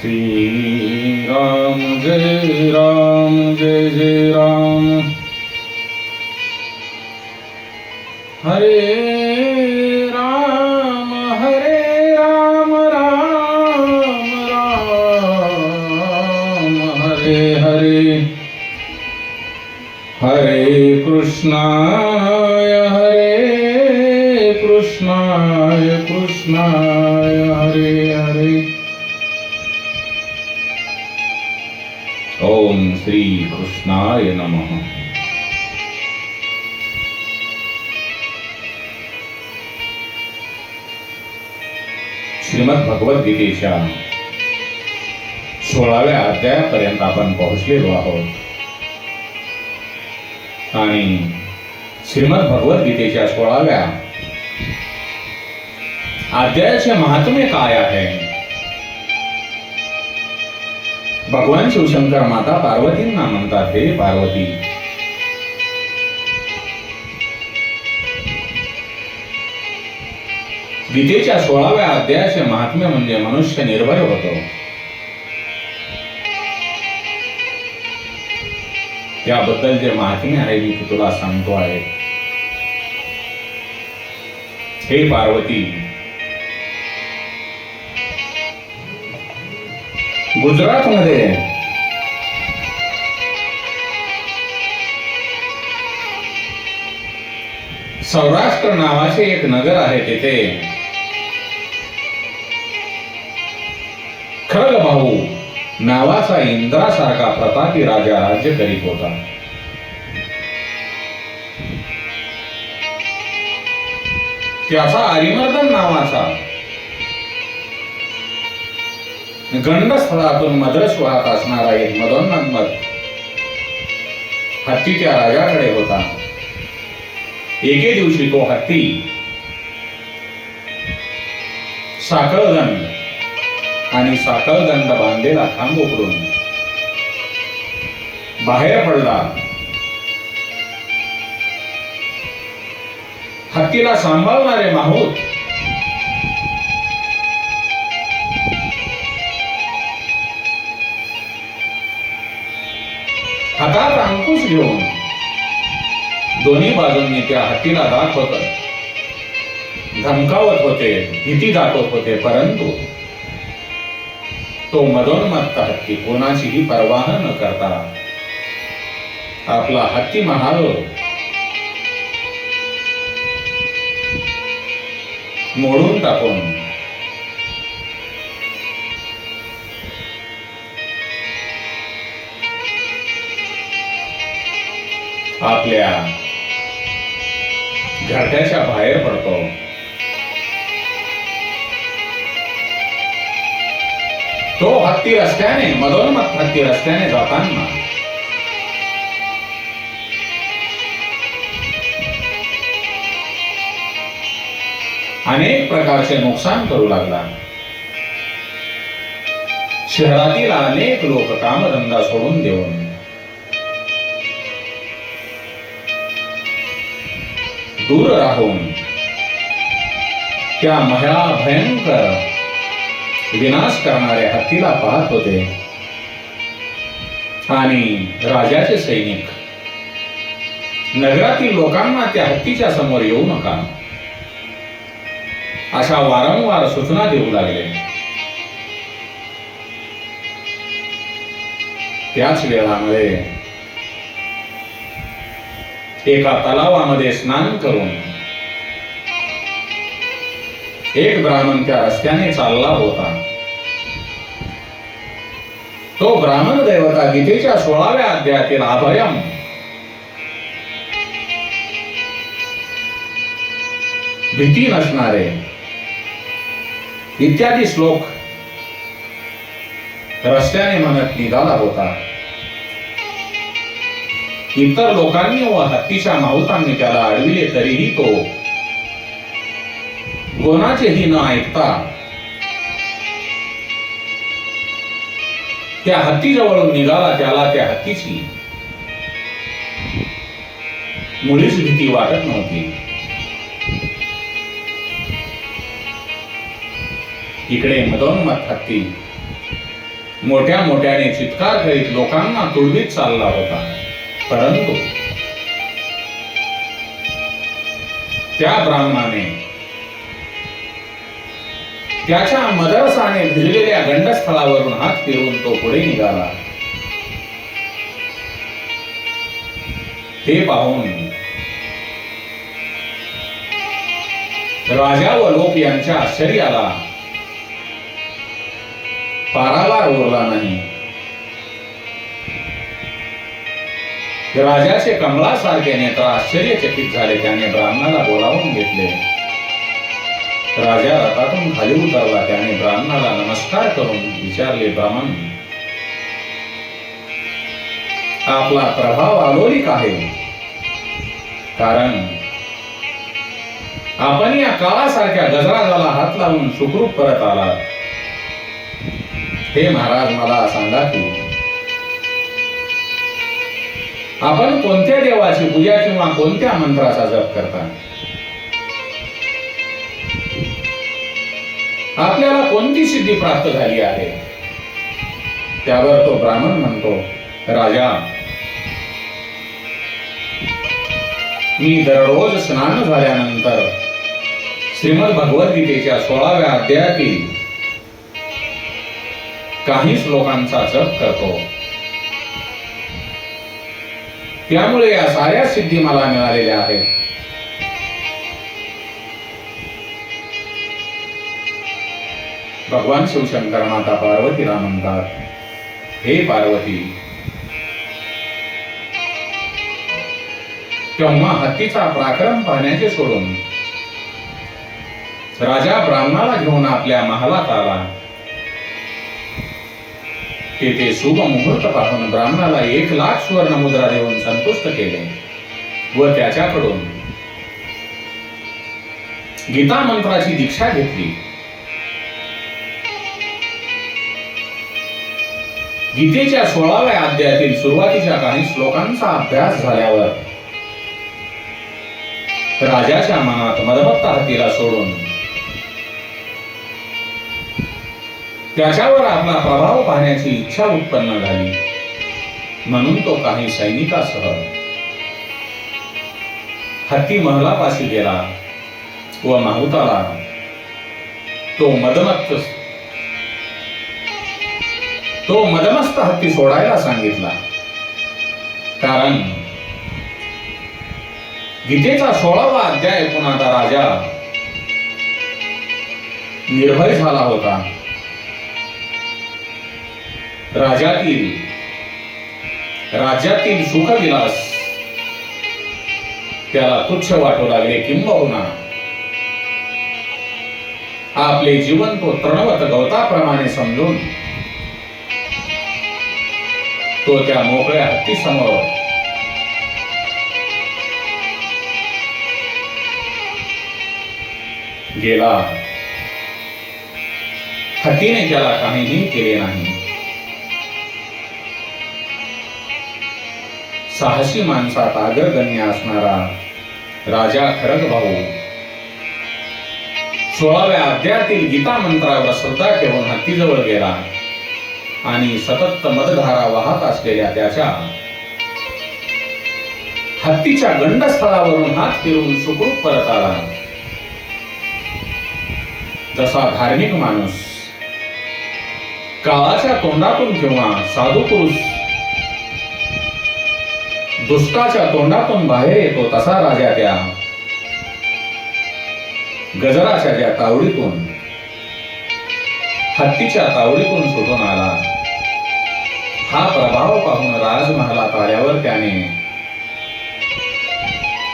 श्री राम जय जय राम। हरे राम राम राम हरे हरे। हरे कृष्णाय कृष्णाय हरे हरे। ओम श्री कृष्णाय नमः। श्रीमद भगवद्गीतेच्या 16व्या अध्यायापर्यंत आपण पोहोचलेलो आहोत आणि श्रीमद भगवद्गीतेच्या 16व्या अध्यायाचे महात्म्य काय आहे। भगवान शिवशंकर माता पार्वतींना म्हणतात, हे पार्वती, गीतेच्या 16व्या अध्यायाचे महात्म्य म्हणजे मनुष्य निर्भय होतो। त्याबद्दल जे महात्म्य आहे मी तुला सांगतो आहे। हे पार्वती, गुजरात मध्ये सौराष्ट्र नावाचे एक नगर आहे। तिथे खड्गभाऊ नावाचा इंद्रासारखा प्रतापी राजा राज्य करीत होता। त्याचा अरिमर्दन नावाचा गंडस्थळातून मद्रस वाहत असणारा एक मदोन्मत्त हत्ती त्या राजाकडे होता। एके दिवशी तो हत्ती साखळदंड आणि साखळदंड बांधलेला खांब उघडून बाहेर पडला। हत्तीला सांभाळणारे माहूत हातात अंकुश घेऊन दोन्ही बाजूंनी त्या हत्तीला दाखवत धमकावत होते, भीती दाखवत होते, परंतु तो मदोन्मत्त हत्ती कोणाचीही पर्वा न करता आपला हत्ती महाल मोडून टाकून आपल्या घरट्याच्या बाहेर पडतो। तो हत्ती रस्त्याने मदोन्मत्त हत्ती रस्त्याने जाताना अनेक प्रकारचे नुकसान करू लागला। शहरातील अनेक लोक कामधंदा सोडून देऊन दूर राहून त्या भयंकर विनाश करणाऱ्या हत्तीला पाहत होते आणि राजाचे सैनिक नगरातील लोकांना त्या हत्तीच्या समोर येऊ नका अशा वारंवार सूचना देऊ लागले। त्याच वेळामध्ये एका तलावामध्ये स्नान करून एक ब्राह्मण त्या रस्त्याने चालला होता। तो ब्राह्मण देवता गीतेच्या 16व्या अध्यायातील अभयम भीती नसणारे इत्यादी श्लोक रस्त्याने म्हणत निघाला होता। इतर लोकांनी व हत्तीच्या माहुतांनी त्याला अडविले तरीही तो कोणाचेही न ऐकता त्या हत्तीजवळून निघाला। त्याला त्या हत्तीची मुळीच भीती वाटत नव्हती। इकडे मदोन्मत्त हत्ती मोठ्या मोठ्याने चित्कार करीत लोकांना तुडवीत चालला होता. परंतु त्या ब्राह्मणाने त्याच्या मदरसाने भिजलेल्या गंडस्थळावरून हात फिरवून तो पुढे निघाला. ते पाहून राजा व लोक यांच्या आश्चर्याला पारावार उरला नाही. राजाचे कमळासारखे नेत्र आश्चर्यचकित झाले. त्याने ब्राह्मणाला बोलावून घेतले. राजा रथातून खाली उतरला. त्याने ब्राह्मणाला नमस्कार करून विचारले, ब्राह्मण, आपला प्रभाव अलोलिक आहे, कारण आपण या काळासारख्या गजराजाला हात लावून सुखरूप परत आला. हे महाराज, मला सांगा की आपण कोणत्या देवाची पूजा किंवा कोणत्या मंत्राचा जप करता? आपल्याला कोणती सिद्धी प्राप्त झाली आहे? त्यावर तो ब्राह्मण म्हणतो, राजा, मी दररोज स्नान झाल्यानंतर श्रीमद भगवद्गीतेच्या 16व्या अध्यायातील काही श्लोकांचा जप करतो. त्यामुळे या साऱ्या सिद्धी मला मिळालेल्या आहेत. भगवान शिवशंकर माता पार्वतीला म्हणतात, हे पार्वती, तेव्हा हत्तीचा पराक्रम पाहण्याचे सोडून राजा ब्राह्मणाला घेऊन आपल्या महालात आला. तेथे शुभ मुहूर्त पाहून ब्राह्मणाला 1,00,000 सुवर्ण मुद्रा देऊन संतुष्ट केले व त्याच्याकडून गीता मंत्राची दीक्षा घेतली. गीतेच्या 16व्या अध्यायातील सुरुवातीच्या काही श्लोकांचा अभ्यास झाल्यावर राजाच्या मनात मदमत्त हत्तीला सोडून त्याच्यावर आपला प्रभाव पाहण्याची इच्छा उत्पन्न झाली. म्हणून तो काही सैनिकासह हत्ती महलापाशी गेला व माहुताला तो मदमस्त हत्ती सोडायला सांगितला. कारण गीतेचा 16वा अध्याय ऐकून आता राजा निर्भय झाला होता. राज्यातील सुखविलास त्याला तुच्छ वाटू लागले. किंबहुना आपले जीवन तो तृणवत गवताप्रमाणे समजून तो त्या मोकळ्या हत्ती समोर गेला. हत्तीने त्याला काहीही केले नाही. साहसी माणसात अग्रगण्य असणारा राजा खरग भाऊ 16व्या अध्यायातील गीता मंत्रावर श्रद्धा ठेवून हत्तीजवळ गेला आणि सतत मदधारा वाहत असलेल्या त्याच्या हत्तीच्या गंडस्थळावरून हात फिरवून सुखरूप परत आला. जसा धार्मिक माणूस काळाच्या तोंडातून किंवा साधू पुरुष दुष्टाच्या तोंडातून बाहेर येतो, तसा राजा त्या गजराच्या ज्या तावडीतून हत्तीच्या तावडीतून सुटून आला. हा प्रभाव पाहून राजमहालात आल्यावर त्याने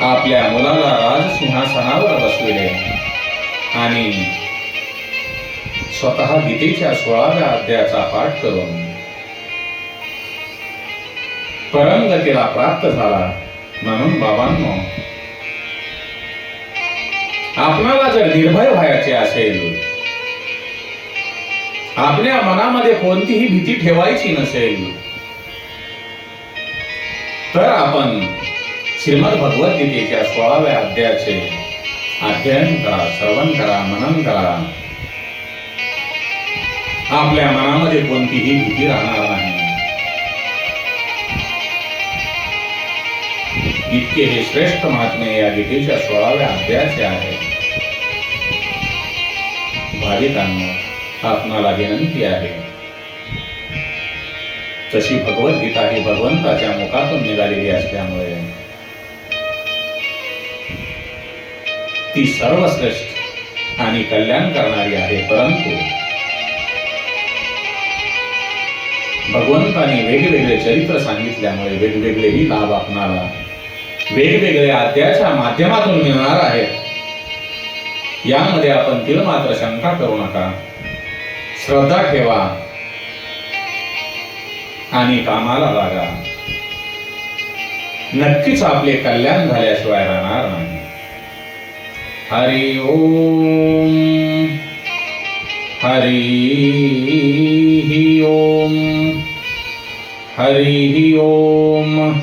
आपल्या मुलाला राजसिंहासनावर बसविले आणि स्वतः गीतेच्या 16व्या अध्यायाचा पाठ करून परमगतीला प्राप्त झाला. म्हणून बाबांनो, आपणाला जर निर्भय व्हायचे असेल, आपल्या मनामध्ये कोणतीही भीती ठेवायची नसेल, तर आपण श्रीमद भगवद्गीतेच्या 16व्या अध्यायाचे अध्ययन करा, श्रवण करा, मनन करा. आपल्या मनामध्ये कोणतीही भीती राहणार नाही. इतके हे श्रेष्ठ महात्मे या गीतेच्या 16व्या अध्यायाचे आहे. भाविकांनो, आपणाला विनंती आहे, तशी भगवद्गीता ही भगवंताच्या मुखातून निघालेली असल्यामुळे ती सर्वश्रेष्ठ आणि कल्याण करणारी आहे. परंतु भगवंताने वेगवेगळे चरित्र सांगितल्यामुळे वेगवेगळेही लाभ आपणाला वेगवेगळ्या अध्यायाच्या माध्यमातून मिळणार आहेत. यामध्ये आपण तिळ मात्र शंका करू नका. श्रद्धा ठेवा आणि कामाला लागा. नक्कीच आपले कल्याण झाल्याशिवाय राहणार नाही. हरि ओम. हरि ओम. हरि ओम.